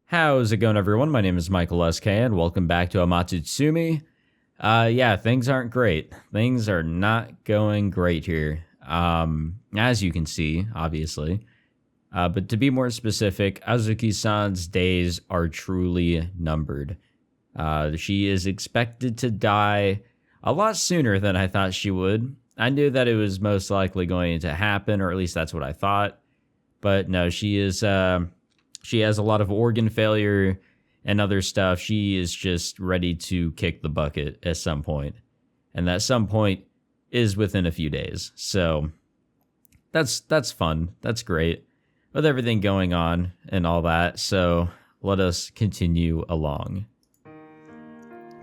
How's it going, everyone? My name is Michael SK, and welcome back to Amatsutsumi. Yeah, things aren't great. Things are not going great here, as you can see, obviously. But to be more specific, Azuki-san's days are truly numbered. She is expected to die a lot sooner than I thought she would. I knew that it was most likely going to happen, or at least that's what I thought. But no, she has a lot of organ failure and other stuff. She is just ready to kick the bucket at some point. And that some point is within a few days. So that's fun. That's great. With everything going on and all that. So let us continue along.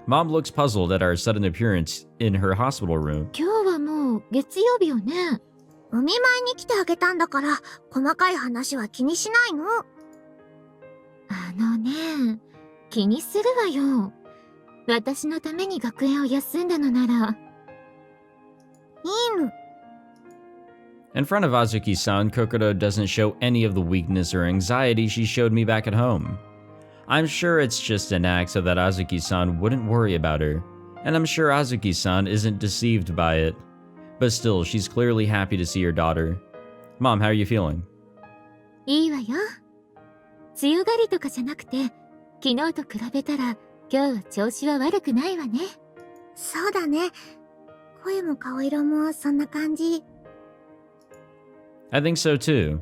Mom looks puzzled at our sudden appearance in her hospital room. 今日はもう月曜日よね。お見舞いに来てあげたんだから、細かい話は気にしないの。気にするわよ。私のために学園を休んだのなら。いいの。In front of Azuki-san, Kokoro doesn't show any of the weakness or anxiety she showed me back at home. I'm sure it's just an act so that Azuki-san wouldn't worry about her, and I'm sure Azuki-san isn't deceived by it. But still, she's clearly happy to see her daughter. Mom, how are you feeling? いいわよ。強がりとかじゃなくて、昨日と比べたら今日は調子は悪くないわね。そうだね。声も顔色もそんな感じ。I think so too.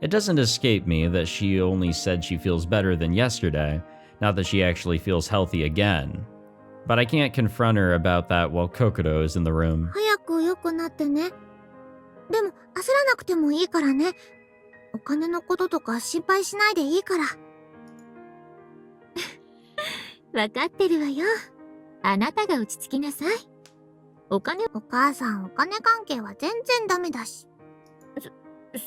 It doesn't escape me that she only said she feels better than yesterday, not that she actually feels healthy again. But I can't confront her about that while Kokoro is in the room. 早く良くなってね。でも焦らなくてもいいからね。お金のこととか心配しないでいいから。わかってるわよ。あなたが落ち着きなさい。お母さんお金関係は全然ダメだし。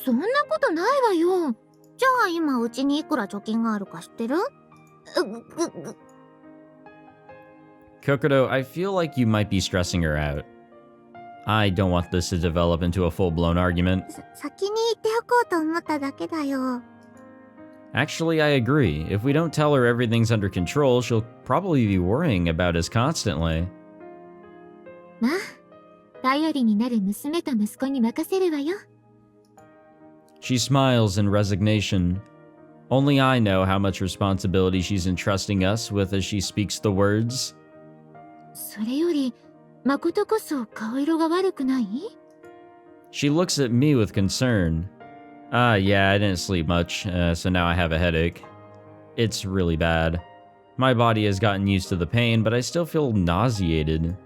そんなことないわよ。じゃあ今うちにいくら貯金があるか知ってるKokoro, I feel like you might be stressing her out. I don't want this to develop into a full-blown argument. 先に言っておこうと思っただけだよ。Actually, I agree. If we don't tell her everything's under control, she'll probably be worrying about us constantly. まあ、頼りになる娘と息子に任せるわよ。She smiles in resignation. Only I know how much responsibility she's entrusting us with as she speaks the words. それより、誠こそ顔色が悪くない？ She looks at me with concern. Yeah, I didn't sleep much, so now I have a headache. It's really bad. My body has gotten used to the pain, but I still feel nauseated.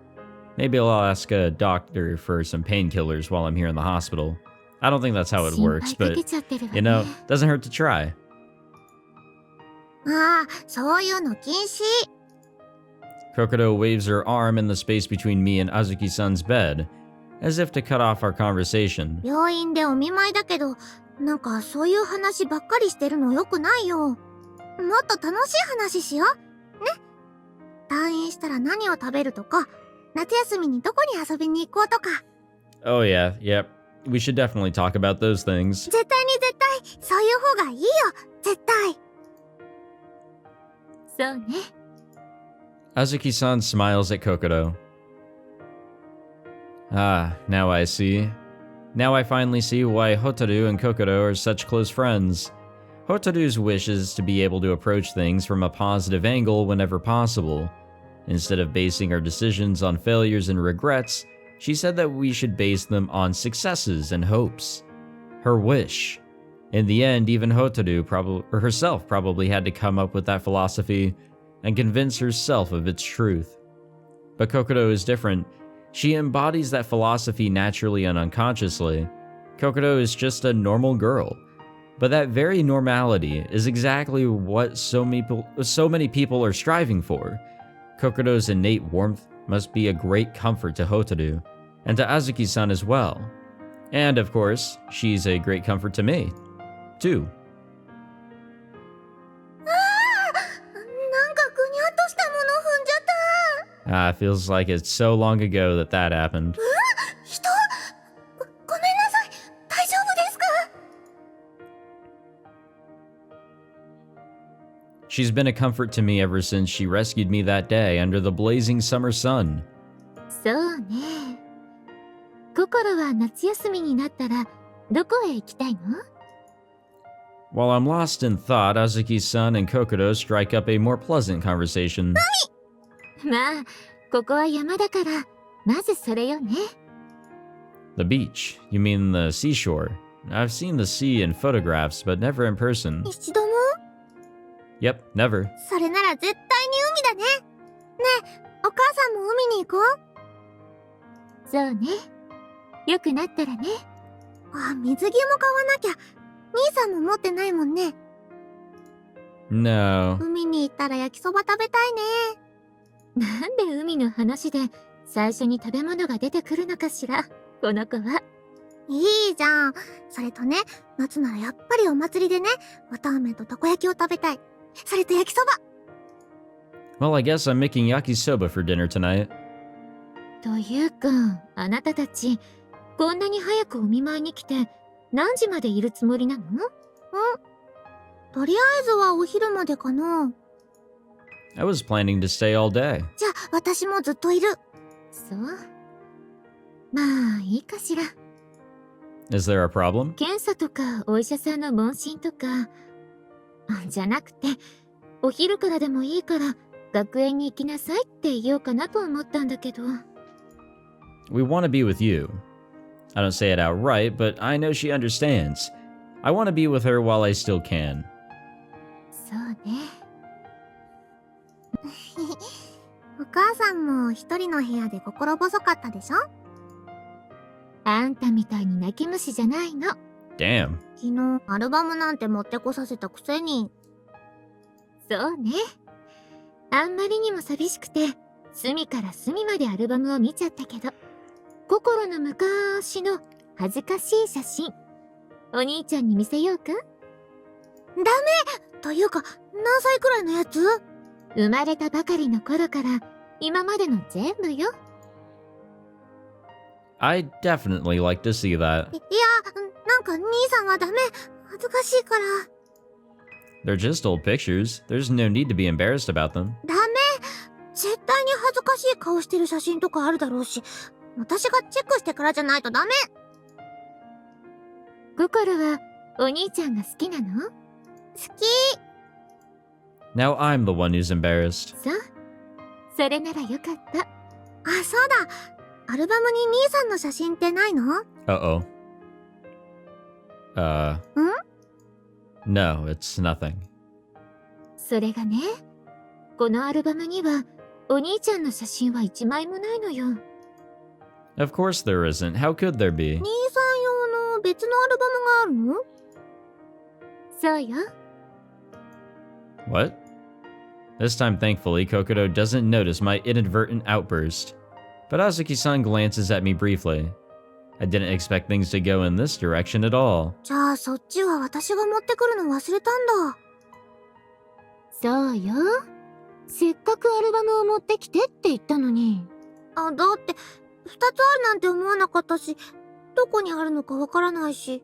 Maybe I'll ask a doctor for some painkillers while I'm here in the hospital. I don't think that's how it works, but, doesn't hurt to try. ああ、そういうの禁止。Kokoro waves her arm in the space between me and Azuki-san's bed, as if to cut off our conversation. 病院でお見舞いだけど、なんかそういう話ばっかりしてるのよくないよ。もっと楽しい話しよう。ね。退院したら何を食べるとか、夏休みにどこに遊びに行こうとか。Oh yeah, yep. We should definitely talk about those things. 絶対に絶対、そういう方がいいよ。絶対。そうね。Azuki-san smiles at Kokoro. Now I see. Now I finally see why Hotaru and Kokoro are such close friends. Hotaru's wish is to be able to approach things from a positive angle whenever possible. Instead of basing our decisions on failures and regrets, she said that we should base them on successes and hopes. Her wish. In the end, even Hotaru herself probably had to come up with that philosophy and convince herself of its truth. But Kokoro is different. She embodies that philosophy naturally and unconsciously. Kokoro is just a normal girl. But that very normality is exactly what so many people are striving for. Kokoro's innate warmth must be a great comfort to Hotaru, and to Azuki-san as well. And of course, she's a great comfort to me, too. Feels like it's so long ago that happened. ごめんなさい。大丈夫ですか？ She's been a comfort to me ever since she rescued me that day under the blazing summer sun. そうね。心は夏休みになったらどこへ行きたいの？ While I'm lost in thought, Azuki-san and Kokoro strike up a more pleasant conversation. まあ、ここは山だから、まずそれよね。The beach? You mean the seashore? I've seen the sea in photographs, but never in person. 一度も？ Yep, never. それなら絶対に海だね。ねえ、お母さんも海に行こう。そうね。よくなったらね。あ、水着も買わなきゃ。兄さんも持ってないもんね。No. 海に行ったら焼きそば食べたいね。なんで海の話で最初に食べ物が出てくるのかしら、この子は。いいじゃん。それとね、夏ならやっぱりお祭りでね、綿あめとたこ焼きを食べたい。それと焼きそば。Well, I guess I'm making yakisoba for dinner tonight. というか、あなたたち、こんなに早くお見舞いに来て、何時までいるつもりなの？とりあえずはお昼までかな。I was planning to stay all day. じゃあ、私もずっといる。そう。まあ、いいかしら。Is there a problem? 検査とかお医者さんの問診とか、じゃなくて、お昼からでもいいから学園に行きなさいって言おうかなと思ったんだけど。We want to be with you. I don't say it outright, but I know she understands. I want to be with her while I still can. そうね。お母さんも一人の部屋で心細かったでしょ？あんたみたいに泣き虫じゃないの。Damn. 昨日アルバムなんて持ってこさせたくせに。そうね。あんまりにも寂しくて、隅から隅までアルバムを見ちゃったけど、心の昔の恥ずかしい写真、お兄ちゃんに見せようか？ダメ！というか、何歳くらいのやつ？生まれたばかりの頃から今までの全部よ。I'd definitely like to see that. いや、なんか兄さんはダメ。恥ずかしいから。They're just old pictures. There's no need to be embarrassed about them. ダメ！絶対に恥ずかしい顔してる写真とかあるだろうし、私がチェックしてからじゃないとダメ。心はお兄ちゃんが好きなの？好き。Now I'm the one who's embarrassed. そう。それならよかった。あ、そうだ。アルバムに兄さんの写真ってないの？ Uh-oh. Hmm? No, it's nothing. それがね、このアルバムにはお兄ちゃんの写真は一枚もないのよ。Of course there isn't. How could there be? 兄さん用の別のアルバムがあるの？そうよ。What? This time, thankfully, Kokoro doesn't notice my inadvertent outburst. But Azuki-san glances at me briefly. I didn't expect things to go in this direction at all. じゃあそっちは私が持ってくるの忘れたんだ。そうよ。せっかくアルバムを持ってきてって言ったのに。だって2つあるなんて思わなかったし、どこにあるのかわからないし。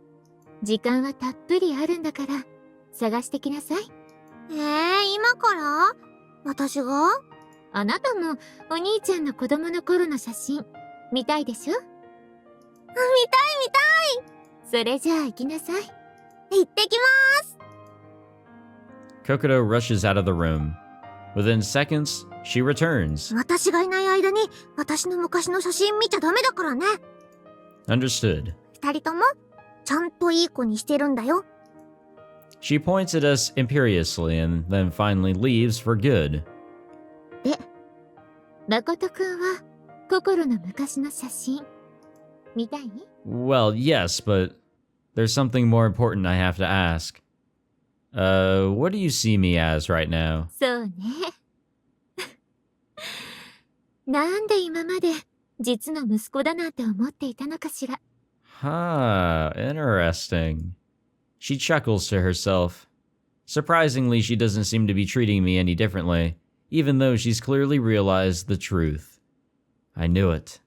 時間はたっぷりあるんだから探してきなさい。今から？私が？あなたもお兄ちゃんの子供の頃の写真見たいでしょ？見たい見たい！それじゃあ行きなさい。行ってきます。 Kokoro rushes out of the room. Within seconds, she returns. 私がいない間に私の昔の写真見ちゃダメだからね。Understood. 二人ともちゃんといい子にしてるんだよ。She points at us imperiously and then finally leaves for good. で、誠くんは心の昔の写真見たい？ Well, yes, but there's something more important I have to ask. What do you see me as right now? そうね。なんで今まで実の息子だなんて思っていたのかしら。Huh, interesting. She chuckles to herself. Surprisingly, she doesn't seem to be treating me any differently, even though she's clearly realized the truth. I knew it.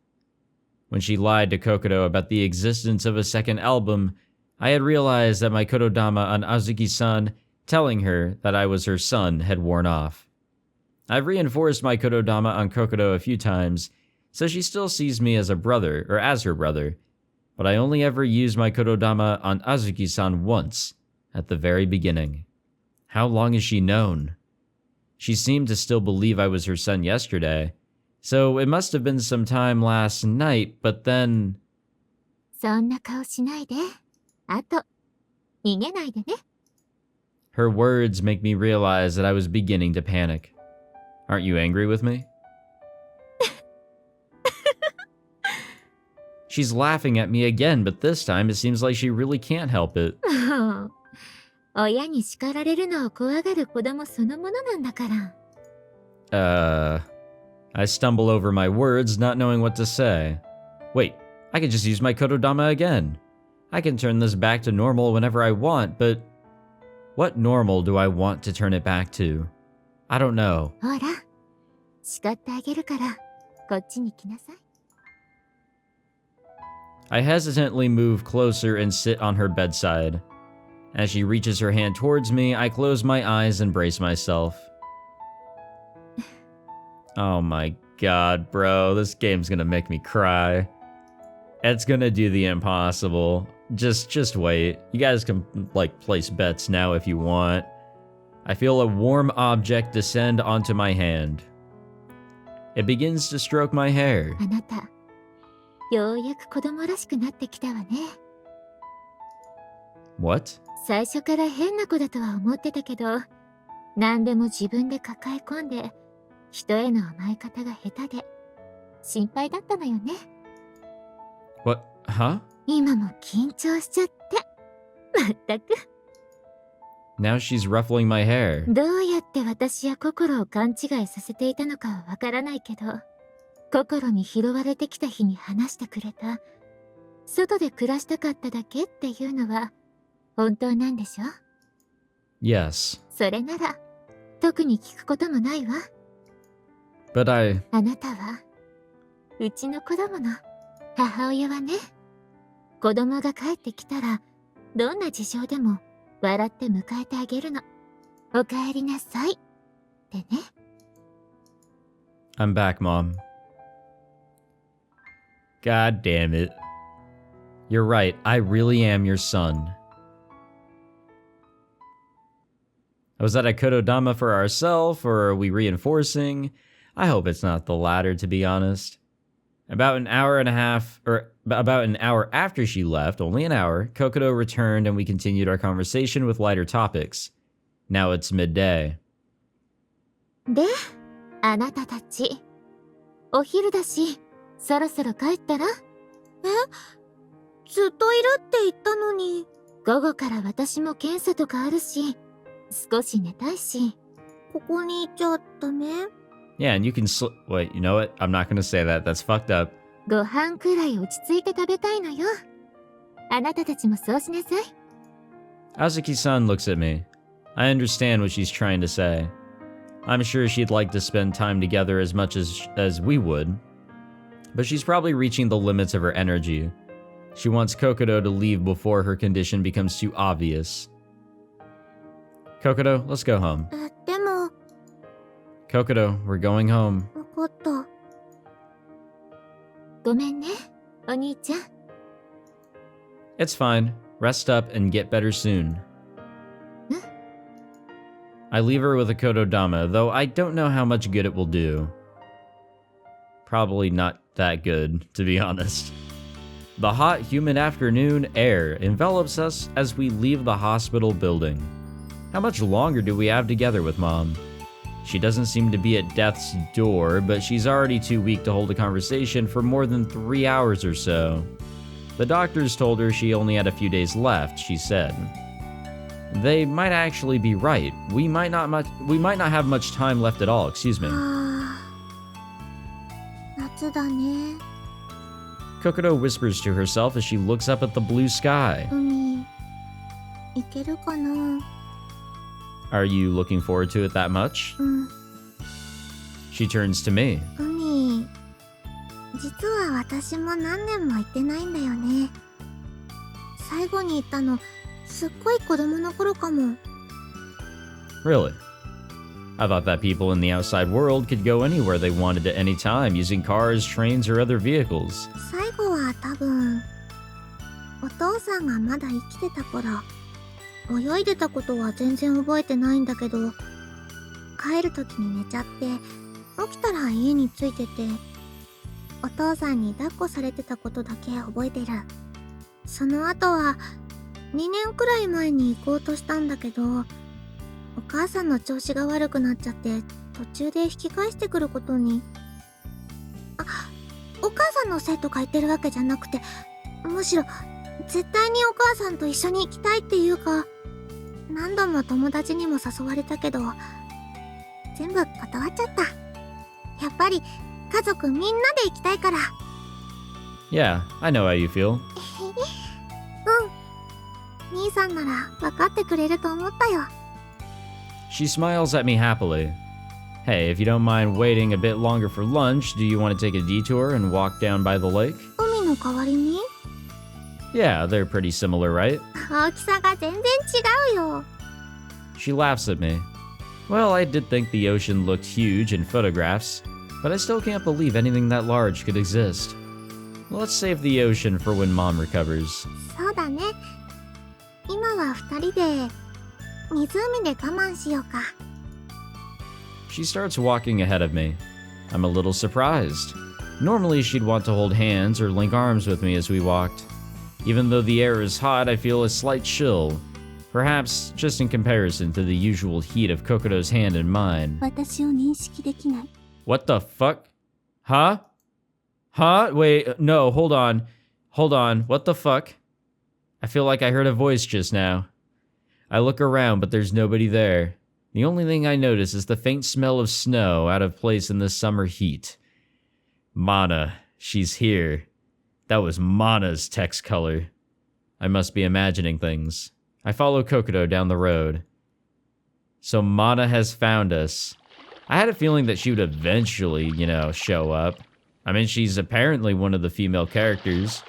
When she lied to Kokoro about the existence of a second album, I had realized that my Kotodama on Azuki-san telling her that I was her son had worn off. I've reinforced my Kotodama on Kokoro a few times, so she still sees me as a brother, or as her brother, but I only ever used my Kotodama on Azuki-san once, at the very beginning. How long has she known? She seemed to still believe I was her son yesterday, so it must have been some time last night, but then... そんな顔しないで。あと、逃げないでね。 Her words make me realize that I was beginning to panic. Aren't you angry with me? She's laughing at me again, but this time it seems like she really can't help it. 親に叱られるのを怖がる子供そのものなんだから。I stumble over my words, not knowing what to say. Wait, I can just use my Kotodama again. I can turn this back to normal whenever I want, but what normal do I want to turn it back to? I don't know. ほら、叱ってあげるから、こっちに来なさい。I hesitantly move closer and sit on her bedside. As she reaches her hand towards me, I close my eyes and brace myself. Oh my god, bro, this game's gonna make me cry. It's gonna do the impossible. Just wait. You guys can, like, place bets now if you want. I feel a warm object descend onto my hand. It begins to stroke my hair. あなた、ようやく子供らしくなってきたわね。What? 最初から変な子だとは思ってたけど、何でも自分で抱え込んで、人への甘え方が下手で、心配だったのよね。What? Huh? 今も緊張しちゃって。まったく。Now she's ruffling my hair. どうやって私や心を勘違いさせていたのかはわからないけど、心に拾われてきた日に話してくれた、外で暮らしたかっただけっていうのは、本当なんでしょ？ Yes. それなら、特に聞くこともないわ。But I... あなたは、うちの子供の母親はね、子供が帰ってきたら、どんな事情でも笑って迎えてあげるの。お帰りなさい。ってね。I'm back, Mom. God damn it. You're right, I really am your son. Was that a Kotodama for ourselves, or are we reinforcing? I hope it's not the latter, to be honest. About an hour after she left, only an hour, Kokoro returned and we continued our conversation with lighter topics. Now it's midday. で、あなたたち、お昼だし、そろそろ帰ったら？え？ずっといるって言ったのに。午後から私も検査とかあるし、少し寝たいし。ここにいちゃダメ？ Yeah, and you can wait, you know what? I'm not gonna say that. That's fucked up. ご飯くらい落ち着いて食べたいのよ。あなたたちもそうしなさい。Azuki-san looks at me. I understand what she's trying to say. I'm sure she'd like to spend time together as much as we would. But she's probably reaching the limits of her energy. She wants Kokoro to leave before her condition becomes too obvious. Kokoro, let's go home. でも、Kokoro, we're going home. わかった。ごめんね、お兄ちゃん。It's fine. Rest up and get better soon. I leave her with a Kotodama, though I don't know how much good it will do. Probably not that good, to be honest. The hot, humid afternoon air envelops us as we leave the hospital building. How much longer do we have together with Mom? She doesn't seem to be at death's door, but she's already too weak to hold a conversation for more than 3 hours or so. The doctors told her she only had a few days left, she said. They might actually be right. We might not have much time left at all, excuse me. 夏だね。Kokoro whispers to herself as she looks up at the blue sky. 海、行けるかな？ Are you looking forward to it that much? うん。 She turns to me. 海、実は私も何年も行ってないんだよね。最後に行ったの、すっごい子供の頃かも。Really? I thought that people in the outside world could go anywhere they wanted at any time using cars, trains, or other vehicles. 最後は多分お父さんがまだ生きてた頃、泳いでたことは全然覚えてないんだけど、帰る時に寝ちゃって起きたら家に着いてて、お父さんに抱っこされてたことだけ覚えてる。その後は2年くらい前に行こうとしたんだけど、お母さんの調子が悪くなっちゃって途中で引き返してくることに。お母さんのせいとか言ってるわけじゃなくて、むしろ絶対にお母さんと一緒に行きたいっていうか、何度も友達にも誘われたけど全部断っちゃった。やっぱり家族みんなで行きたいから。Yeah, I know how you feel. 兄さんなら分かってくれると思ったよ。 She smiles at me happily. Hey, if you don't mind waiting a bit longer for lunch, do you want to take a detour and walk down by the lake? 海の代わりに Yeah, they're pretty similar, right? 大きさが全然違うよ。 She laughs at me. Well, I did think the ocean looked huge in photographs, but I still can't believe anything that large could exist. Let's save the ocean for when Mom recovers. そうだね。今は二人で湖で我慢しようか。 She starts walking ahead of me. I'm a little surprised. Normally, she'd want to hold hands or link arms with me as we walked. Even though the air is hot, I feel a slight chill. Perhaps just in comparison to the usual heat of Kokoro's hand in mine. 私を認識できない。 What the fuck? Huh? Huh? Wait, no, hold on. Hold on, what the fuck? I feel like I heard a voice just now. I look around, but there's nobody there. The only thing I notice is the faint smell of snow out of place in this summer heat. Mana, she's here. That was Mana's text color. I must be imagining things. I follow Kokoro down the road. So Mana has found us. I had a feeling that she would eventually, show up. I mean, she's apparently one of the female characters,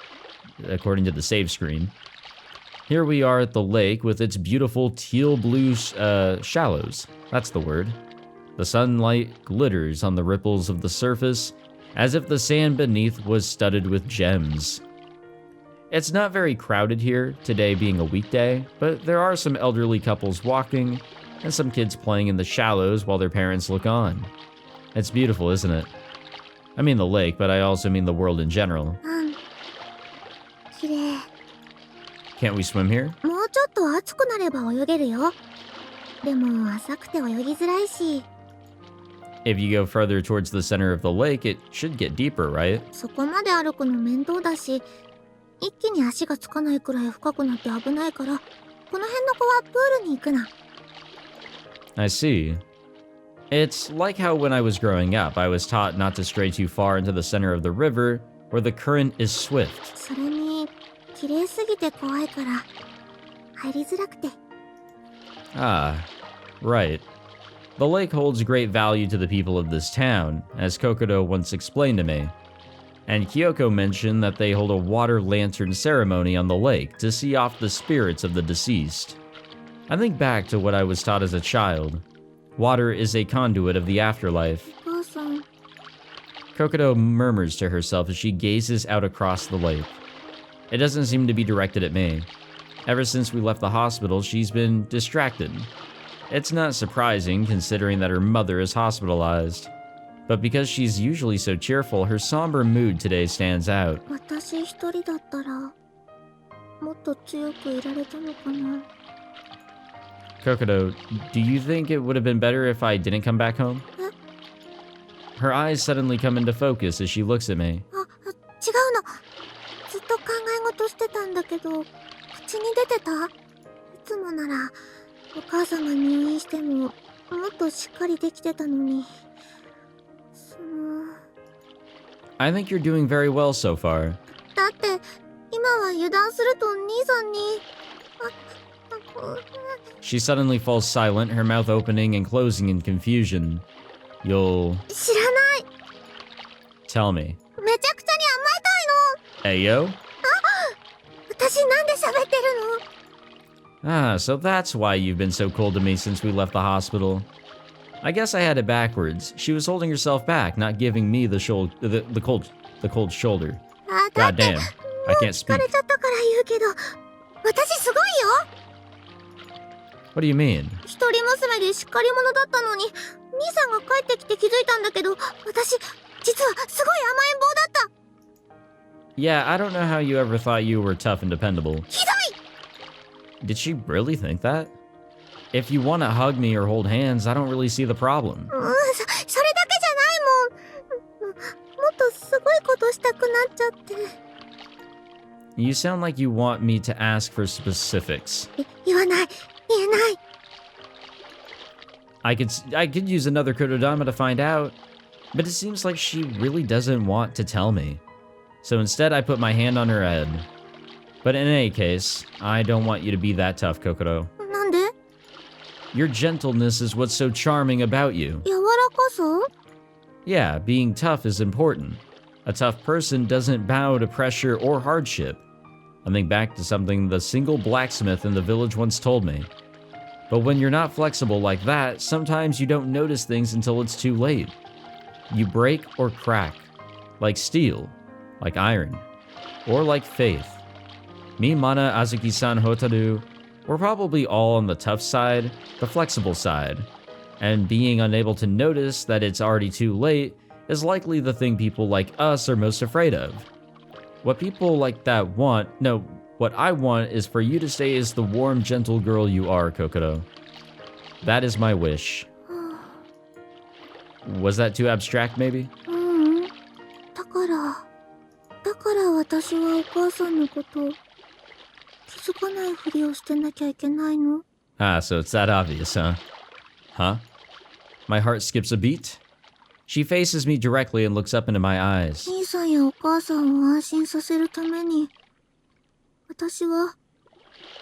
according to the save screen. Here we are at the lake with its beautiful teal blue shallows. That's the word. The sunlight glitters on the ripples of the surface, as if the sand beneath was studded with gems. It's not very crowded here, today being a weekday, but there are some elderly couples walking, and some kids playing in the shallows while their parents look on. It's beautiful, isn't it? I mean the lake, but I also mean the world in general. 綺麗。 Can't we swim here? もうちょっと暑くなれば泳げるよ。でも浅くて泳ぎづらいし。 If you go further towards the center of the lake, it should get deeper, right? そこまで歩くの面倒だし、一気に足がつかないくらい深くなって危ないから、この辺の子はプールに行くな。 I see. It's like how when I was growing up, I was taught not to stray too far into the center of the river, where the current is swift. それに綺麗すぎて怖いから入りづらくて。 Ah, right. The lake holds great value to the people of this town, as Kokoro once explained to me. And Kyoko mentioned that they hold a water lantern ceremony on the lake to see off the spirits of the deceased. I think back to what I was taught as a child. Water is a conduit of the afterlife. お母さん、 Kokoro murmurs to herself as she gazes out across the lake. It doesn't seem to be directed at me. Ever since we left the hospital, she's been distracted. It's not surprising considering that her mother is hospitalized. But because she's usually so cheerful, her somber mood today stands out. 私一人だったらもっと強くいられたのかな。 Kokoro, do you think it would have been better if I didn't come back home? Her eyes suddenly come into focus as she looks at me. 違うの。ずっと考え事してたんだけど、口に出てた？いつもならお母さんが入院してももっとしっかりできてたのに。I think you're doing very well so far. だって今は油断すると兄さんに。She suddenly falls silent, her mouth opening and closing in confusion. You'll... 知らない。 Tell me. めちゃくちゃに甘えたいの。 Ayo? 私なんで喋ってる Ah, so that's why you've been so cold to me since we left the hospital. I guess I had it backwards. She was holding herself back, not giving me the cold shoulder. あ、だ God って、も damn, I う can't 疲れ speak. ちゃったから言うけど、私すごいよ。 What do you mean? 一人娘でしっかり者だったのに、兄さんが帰ってきて気づいたんだけど、私、実はすごい甘えん坊だった。 Yeah, I don't know how you ever thought you were tough and dependable. ひどい。 Did she really think that? If you want to hug me or hold hands, I don't really see the problem. それだけじゃないもん。もっとすごいことしたくなっちゃって。 You sound like you want me to ask for specifics. 言わない。言えない。 I could use another Kotodama to find out, but it seems like she really doesn't want to tell me. So instead, I put my hand on her head. But in any case, I don't want you to be that tough, Kokoro. なんで？ Your gentleness is what's so charming about you. 柔らかさ？ Yeah, being tough is important. A tough person doesn't bow to pressure or hardship. I think back to something the single blacksmith in the village once told me. But when you're not flexible like that, sometimes you don't notice things until it's too late. You break or crack, like steel, like iron, or like faith. Me, Mana, Azuki-san, Hotaru, we're probably all on the tough side, the flexible side. And being unable to notice that it's already too late is likely the thing people like us are most afraid of. What people like that want, no, what I want is for you to stay as the warm, gentle girl you are, Kokoro. That is my wish. Was that too abstract, maybe? だから私はお母さんのこと気づかないふりをしてなきゃいけないの？ Ah, so it's that obvious, huh? Huh? My heart skips a beat. She faces me directly and looks up into my eyes. 兄さんやお母さんを安心させるために、私は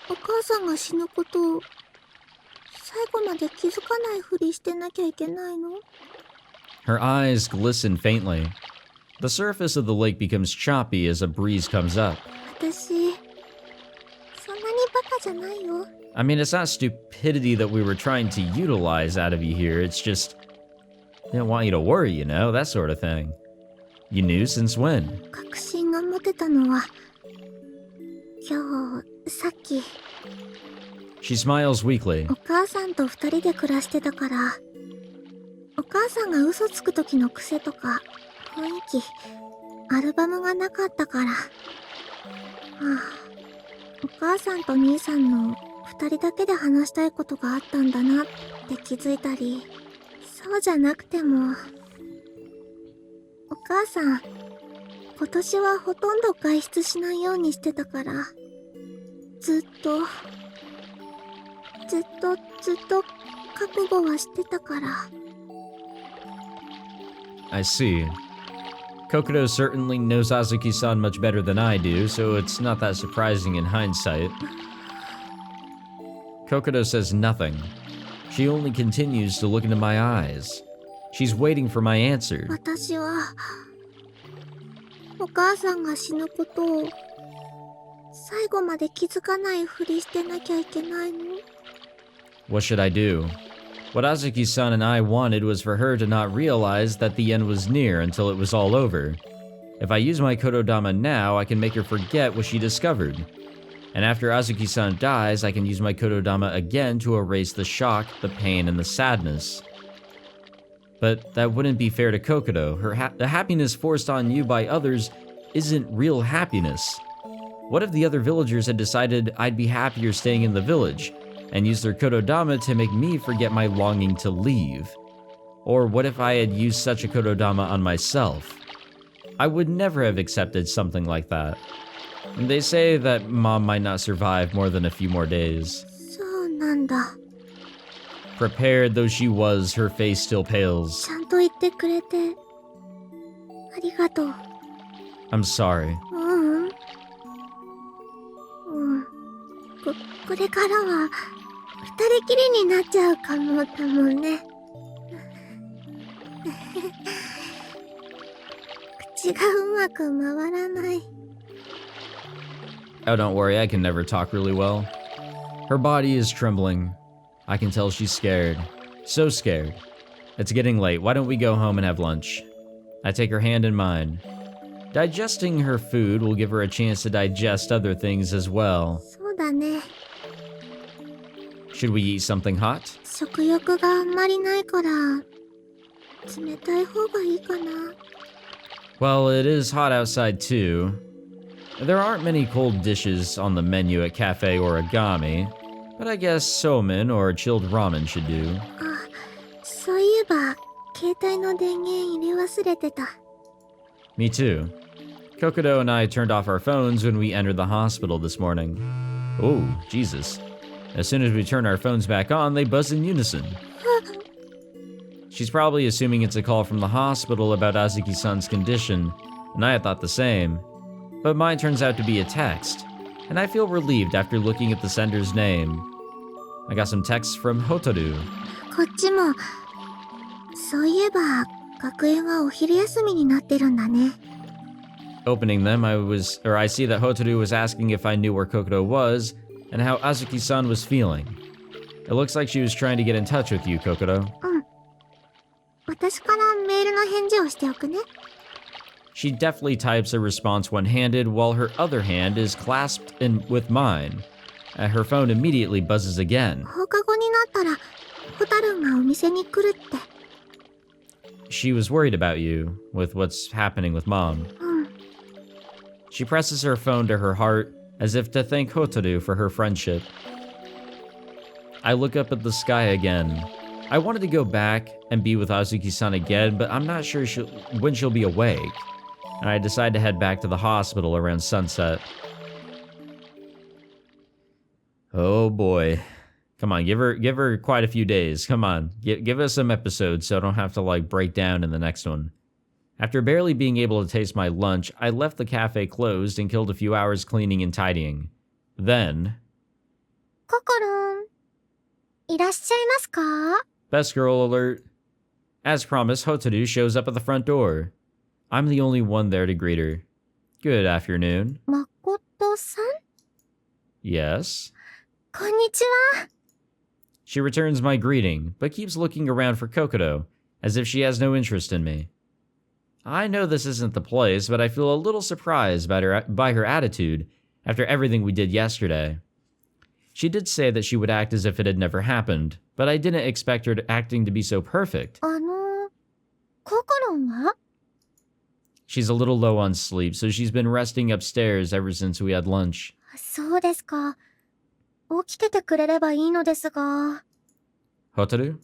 お母さんが死ぬことを最後まで気づかないふりしてなきゃいけないの？ Her eyes glisten faintly. The surface of the lake becomes choppy as a breeze comes up. 私、そんなにバカじゃないよ。 I mean, it's not stupidity that we were trying to utilize out of you here. It's just, they don't want you to worry, you know, that sort of thing. You knew since when? 確信が持てたのは、今日、さっき、 She smiles weakly. お母さんと二人で暮らしてたから、お母さんが嘘つく時の癖とか、雰囲気、アルバムがなかったから。お母さんと兄さんの二人だけで話したいことがあったんだなって気づいたり、そうじゃなくても、お母さん、今年はほとんど外出しないようにしてたから、ずっと覚悟はしてたから。 I see. Kokoro certainly knows Azuki-san much better than I do, so it's not that surprising in hindsight. Kokoro says nothing. She only continues to look into my eyes. She's waiting for my answer. 私は、お母さんが死ぬことを最後まで気づかないふりしてなきゃいけないの？ What should I do? What Azuki-san and I wanted was for her to not realize that the end was near until it was all over. If I use my Kotodama now, I can make her forget what she discovered. And after Azuki-san dies, I can use my Kotodama again to erase the shock, the pain, and the sadness. But that wouldn't be fair to Kokoro. The happiness forced on you by others isn't real happiness. What if the other villagers had decided I'd be happier staying in the village, and used their Kotodama to make me forget my longing to leave? Or what if I had used such a Kotodama on myself? I would never have accepted something like that. They say that Mom might not survive more than a few more days. そうなんだ。 Prepared though she was, her face still pales. ちゃんと言ってくれて、ありがとう。 I'm sorry. これからは二人きりになっちゃうかもだもんね。口がうまく回らない。 Oh, don't worry, I can never talk really well. Her body is trembling. I can tell she's scared. So scared. It's getting late. Why don't we go home and have lunch? I take her hand in mine. Digesting her food will give her a chance to digest other things as well. そうだね。 Should we eat something hot? 食欲があんまりないから、冷たい方がいいかな。 Well, it is hot outside too. There aren't many cold dishes on the menu at Cafe Origami, but I guess somen or chilled ramen should do. あ、そういえば、携帯の電源入れ忘れてた。 Me too. Kokodo and I turned off our phones when we entered the hospital this morning. Oh, Jesus. As soon as we turn our phones back on, they buzz in unison. She's probably assuming it's a call from the hospital about Azuki-san's condition, and I had thought the same. But mine turns out to be a text, and I feel relieved after looking at the sender's name. I got some texts from Hotaru. こっちも、そういえば、学園はお昼休みになってるんだね。 Opening them, I see that Hotaru was asking if I knew where Kokodo was, and how Azuki-san was feeling. It looks like she was trying to get in touch with you, Kokodo. うん。私からメールの返事をしておくね。 She deftly types a response one-handed while her other hand is clasped with mine. Her phone immediately buzzes again. 放課後になったら、ホタルンがお店に来るって。 She was worried about you, with what's happening with Mom. うん。 She presses her phone to her heart, as if to thank Hotaru for her friendship. I look up at the sky again. I wanted to go back and be with Azuki-san again, but I'm not sure when she'll be awake. And I decide to head back to the hospital around sunset. Oh boy. Come on, give her quite a few days. Come on, give us some episodes so I don't have to like break down in the next one. After barely being able to taste my lunch, I left the cafe closed and killed a few hours cleaning and tidying. Then... ココロン、いらっしゃいますか? Best girl alert. As promised, Hotaru shows up at the front door. I'm the only one there to greet her. Good afternoon. Makoto-san? Yes? こんにちは。 She returns my greeting, but keeps looking around for Kokodo, as if she has no interest in me. I know this isn't the place, but I feel a little surprised by her attitude after everything we did yesterday. She did say that she would act as if it had never happened, but I didn't expect her acting to be so perfect. ココロンは? She's a little low on sleep, so she's been resting upstairs ever since we had lunch. そうですか。起きててくれればいいのですが。 Hotaru?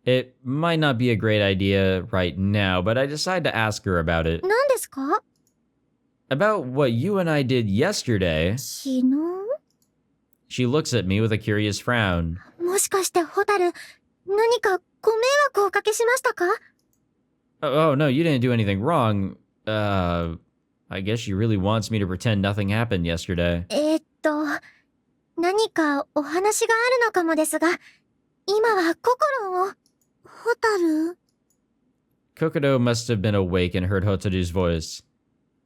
It might not be a great idea right now, but I decided to ask her about it. 何ですか? About what you and I did yesterday. 昨日? She looks at me with a curious frown. もしかしてホタル、何かご迷惑をおかけしましたか? Oh, no, you didn't do anything wrong. I guess she really wants me to pretend nothing happened yesterday. 何かお話があるのかもですが、今はココロンを。ホタル? Kokodo must have been awake and heard Hotaru's voice.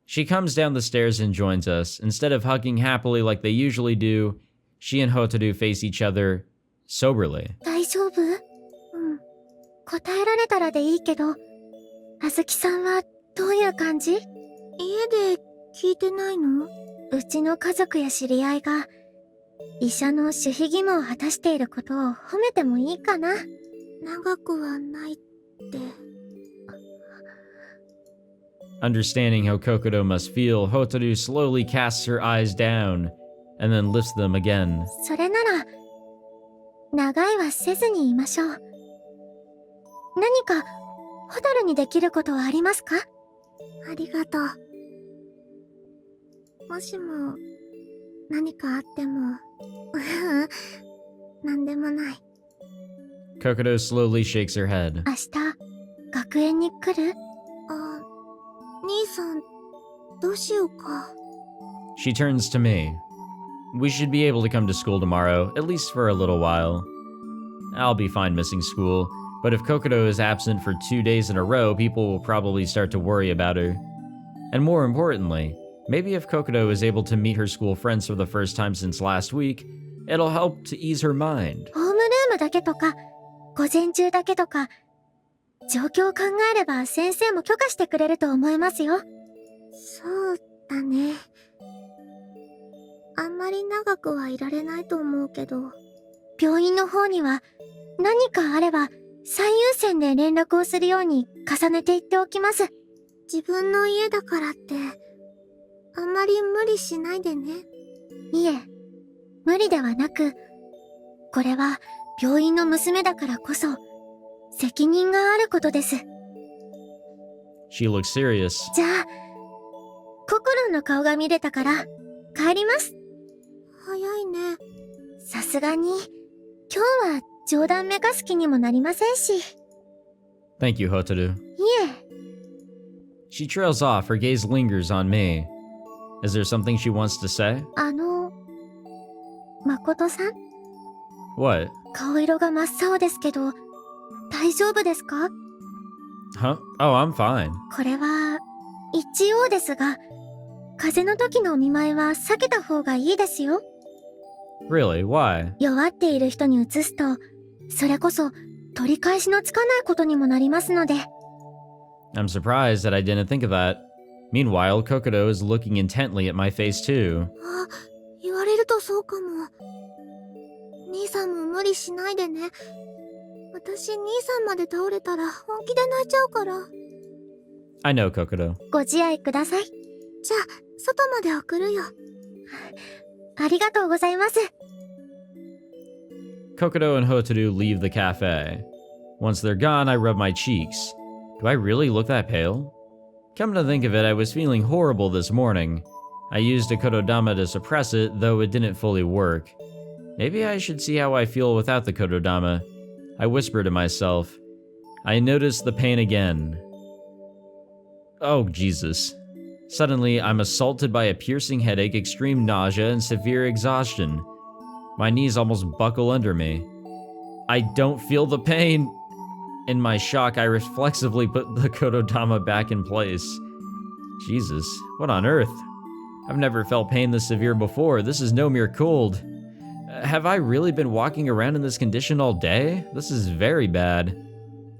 She comes down the stairs and joins us. Instead of hugging happily like they usually do, she and Hotaru face each other soberly. 大丈夫? うん。答えられたらでいいけど、あずきさんはどういう感じ? 家で聞いてないの? うちの家族や知り合いが、医者の守秘義務を果たしていることを褒めてもいいかな? 長くはないって。Understanding how Kokodo must feel, Hotaru slowly casts her eyes down, and then lifts them again. それなら、長いはせずにいましょう。何か、ホタルにできることはありますか? ありがとう。もしも、何かあっても、なんでもない。Kokodo slowly shakes her head. 明日、学園に来る? 兄さん、どうしようか。She turns to me. We should be able to come to school tomorrow, at least for a little while. I'll be fine missing school, but if Kokodo is absent for 2 days in a row, people will probably start to worry about her. And more importantly, maybe if Kokodo is able to meet her school friends for the first time since last week, It'll help to ease her mind. ホームルームだけとか、午前中だけとか、状況を考えれば先生も許可してくれると思いますよ。そうだね。あんまり長くはいられないと思うけど。病院の方には何かあれば最優先で連絡をするように重ねて言っておきます。自分の家だからって、あんまり無理しないでね。いえ、無理ではなく、これは病院の娘だからこそ、責任があることです。She looks serious. じゃあ、ココロンの顔が見れたから、帰ります。早いね。さすがに、今日は冗談めかす気にもなりませんし。Thank you, Hotaru. いえ。She trails off, her gaze lingers on me. Is there something she wants to say? 誠さん？ What? 顔色が真っ青ですけど、大丈夫ですか？ Huh? Oh, I'm fine. これは、一応ですが、風邪の時のお見舞いは避けた方がいいですよ。Really? Why? 弱っている人に移すと、それこそ取り返しのつかないことにもなりますので。I'm surprised that I didn't think of that. Meanwhile, Kokoro is looking intently at my face too. あ、言われるとそうかも。兄さんも無理しないでね。私、兄さんまで倒れたら本気で泣いちゃうから。I know, Kokoro. ご自愛ください。じゃあ、外まで送るよ。ありがとうございます。Kokoro and Hotaru leave the cafe. Once they're gone, I rub my cheeks. Do I really look that pale? Come to think of it, I was feeling horrible this morning. I used a Kotodama to suppress it, though it didn't fully work. Maybe I should see how I feel without the Kotodama. I whisper to myself. I notice the pain again. Oh, Jesus. Suddenly, I'm assaulted by a piercing headache, extreme nausea, and severe exhaustion. My knees almost buckle under me. I don't feel the pain. In my shock, I reflexively put the Kotodama back in place. Jesus, what on earth? I've never felt pain this severe before. This is no mere cold. Have I really been walking around in this condition all day? This is very bad.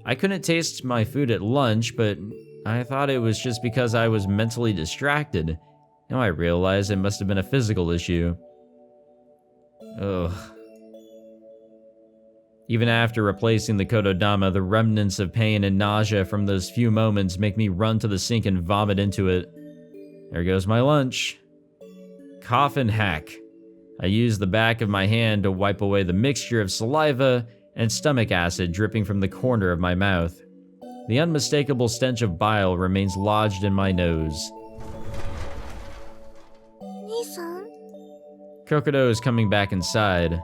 I couldn't taste my food at lunch, but I thought it was just because I was mentally distracted. Now I realize it must have been a physical issue. Ugh. Even after replacing the Kotodama, the remnants of pain and nausea from those few moments make me run to the sink and vomit into it. There goes my lunch. Coffin hack. I use the back of my hand to wipe away the mixture of saliva and stomach acid dripping from the corner of my mouth. The unmistakable stench of bile remains lodged in my nose. Nii-san? Kokoro is coming back inside.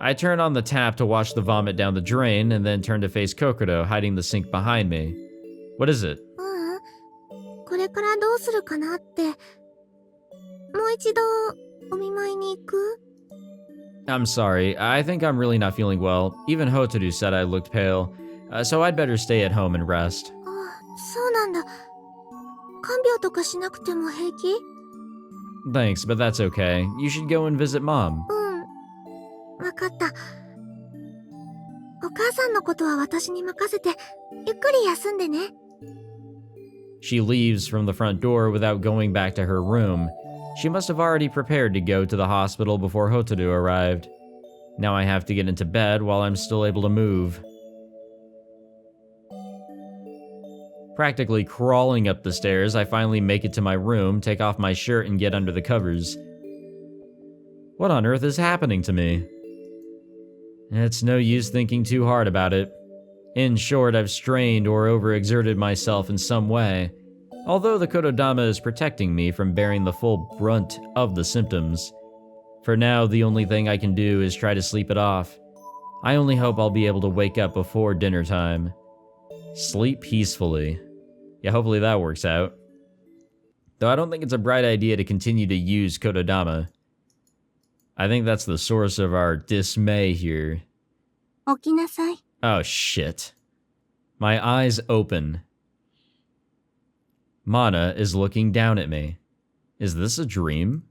I turn on the tap to watch the vomit down the drain and then turn to face Kokoro, hiding the sink behind me. What is it? これからどうするかなって。もう一度お見舞いに行く？ I'm sorry, I think I'm really not feeling well. Even Hotaru said I looked pale, so I'd better stay at home and rest. そうなんだ。看病とかしなくても平気？ Thanks, but that's okay. You should go and visit Mom. わかった。お母さんのことは私に任せて、ゆっくり休んでね。She leaves from the front door without going back to her room. She must have already prepared to go to the hospital before Hotaru arrived. Now I have to get into bed while I'm still able to move. Practically crawling up the stairs, I finally make it to my room, take off my shirt, and get under the covers. What on earth is happening to me? It's no use thinking too hard about it. In short, I've strained or overexerted myself in some way. Although the Kotodama is protecting me from bearing the full brunt of the symptoms. For now, the only thing I can do is try to sleep it off. I only hope I'll be able to wake up before dinner time. Sleep peacefully. Yeah, hopefully that works out. Though I don't think it's a bright idea to continue to use Kotodama. I think that's the source of our dismay here. 起きなさい。 Oh shit. My eyes open. Mana is looking down at me. Is this a dream?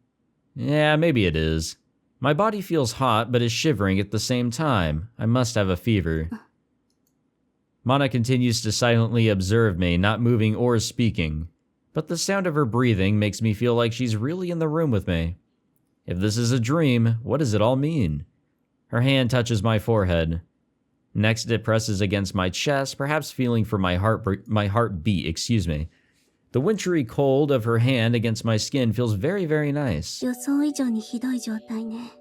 Yeah, maybe it is. My body feels hot but is shivering at the same time. I must have a fever. Mana continues to silently observe me, not moving or speaking. But the sound of her breathing makes me feel like she's really in the room with me. If this is a dream, what does it all mean? Her hand touches my forehead. Next, it presses against my chest, perhaps feeling for my heartbeat. The wintry cold of her hand against my skin feels very, very nice. 予想以上にひどい状態ね。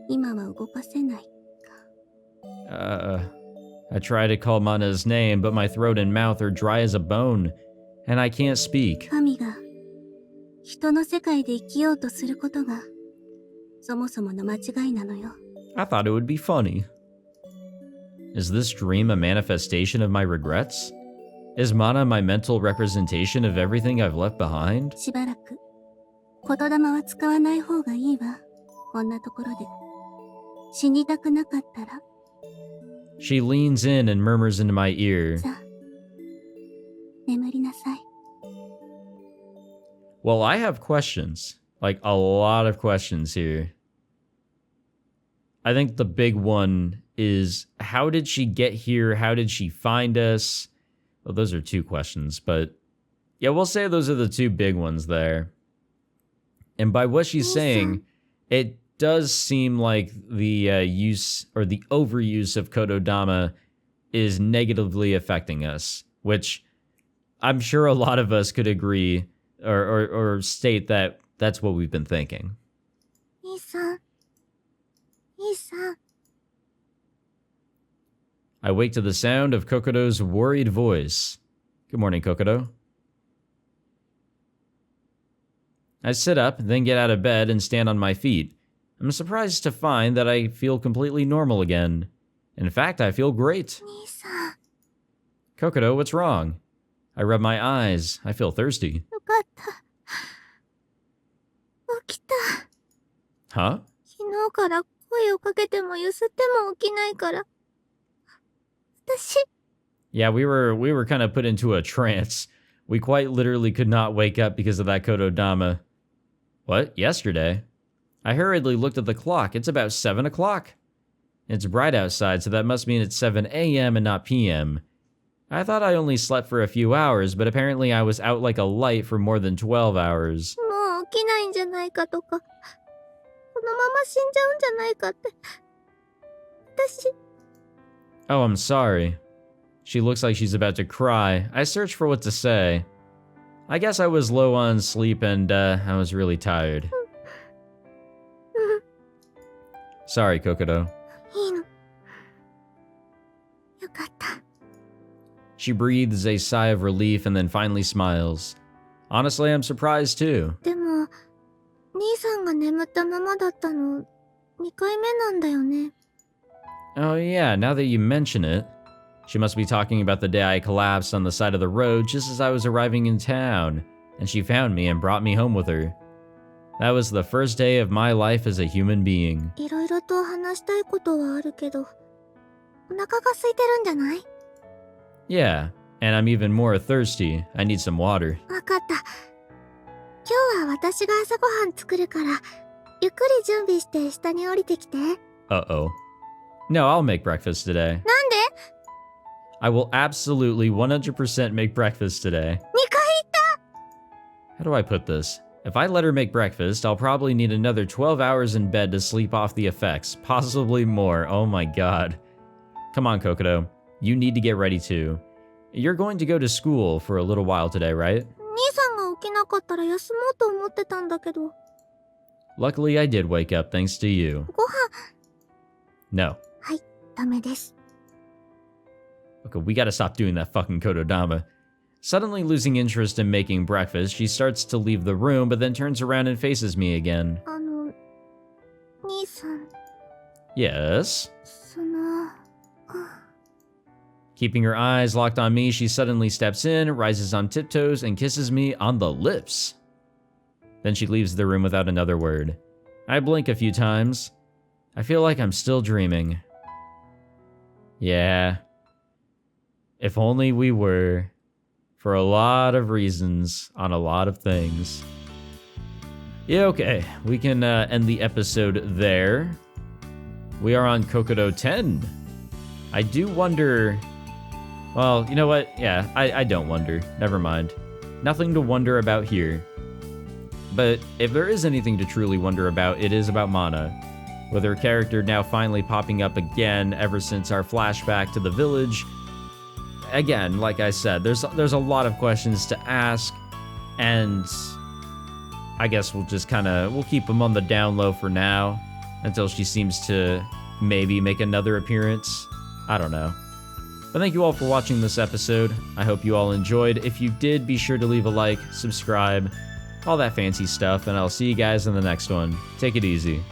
今は動かせない。I try to call Mana's name, but my throat and mouth are dry as a bone, and I can't speak. 神が人の世界で生きようとすることがそもそもの間違いなのよ。I thought it would be funny. Is this dream a manifestation of my regrets? Is Mana my mental representation of everything I've left behind? しばらく言霊は使わない方がいいわ。こんなところで死にたくなかったら。She leans in and murmurs into my ear. さあ、眠りなさい。Well, I have questions. Like, a lot of questions here. I think the big one is, how did she get here? How did she find us? Well, those are two questions, but yeah, we'll say those are the two big ones there. And by what she's saying, it does seem like the use or the overuse of Kotodama is negatively affecting us, which I'm sure a lot of us could agree or state that that's what we've been thinking. 兄さん、兄さん。I wake to the sound of Kokoro's worried voice. Good morning, Kokoro. I sit up, then get out of bed and stand on my feet. I'm surprised to find that I feel completely normal again. In fact, I feel great. 兄さん。 Kokoro, what's wrong? I rub my eyes. I feel thirsty. よかった。起きた。 Huh? 昨日から声をかけてもゆすっても起きないから。私。 Yeah, we were kind of put into a trance. We quite literally could not wake up because of that Kotodama. What? Yesterday? I hurriedly looked at the clock. It's about 7 o'clock. It's bright outside, so that must mean it's 7 a.m. and not p.m. I thought I only slept for a few hours, but apparently I was out like a light for more than 12 hours. もう起きないんじゃないかとか、このまま死んじゃうんじゃないかって。私。 Oh, I'm sorry. She looks like she's about to cry. I search for what to say. I guess I was low on sleep and I was really tired. Sorry, Kokoro. いいの。よかった。 She breathes a sigh of relief and then finally smiles. Honestly, I'm surprised too. でも、兄さんが眠ったままだったの、2回目なんだよね。 Oh yeah, now that you mention it. She must be talking about the day I collapsed on the side of the road just as I was arriving in town, and she found me and brought me home with her. That was the first day of my life as a human being. いろいろと話したいことはあるけど、お腹が空いてるんじゃない？ Yeah, and I'm even more thirsty. I need some water. わかった。今日は私が朝ごはん作るから、ゆっくり準備して下に降りてきて。Uh-oh. No, I'll make breakfast today. なんで？ I will absolutely 100% make breakfast today. 2回言った！ How do I put this? If I let her make breakfast, I'll probably need another 12 hours in bed to sleep off the effects, possibly more. Oh my god. Come on, Kokoro. You need to get ready too. You're going to go to school for a little while today, right? 兄さんが起きなかったら休もうと思ってたんだけど。 Luckily, I did wake up thanks to you. ご飯。 No. はい、ダメです。 Okay, we gotta stop doing that fucking Kotodama. Suddenly losing interest in making breakfast, she starts to leave the room, but then turns around and faces me again. 兄さん。 Yes? その、Keeping her eyes locked on me, she suddenly steps in, rises on tiptoes, and kisses me on the lips. Then she leaves the room without another word. I blink a few times. I feel like I'm still dreaming. Yeah. If only we were. For a lot of reasons, on a lot of things. Yeah, okay. We can end the episode there. We are on Kokoro 10. I do wonder... Well, you know what? Yeah, I don't wonder. Never mind. Nothing to wonder about here. But if there is anything to truly wonder about, it is about Mana. With her character now finally popping up again ever since our flashback to the village. Again, like I said, there's a lot of questions to ask, and I guess we'll keep them on the down low for now until she seems to maybe make another appearance. I don't know. But thank you all for watching this episode. I hope you all enjoyed. If you did, be sure to leave a like, subscribe, all that fancy stuff, and I'll see you guys in the next one. Take it easy.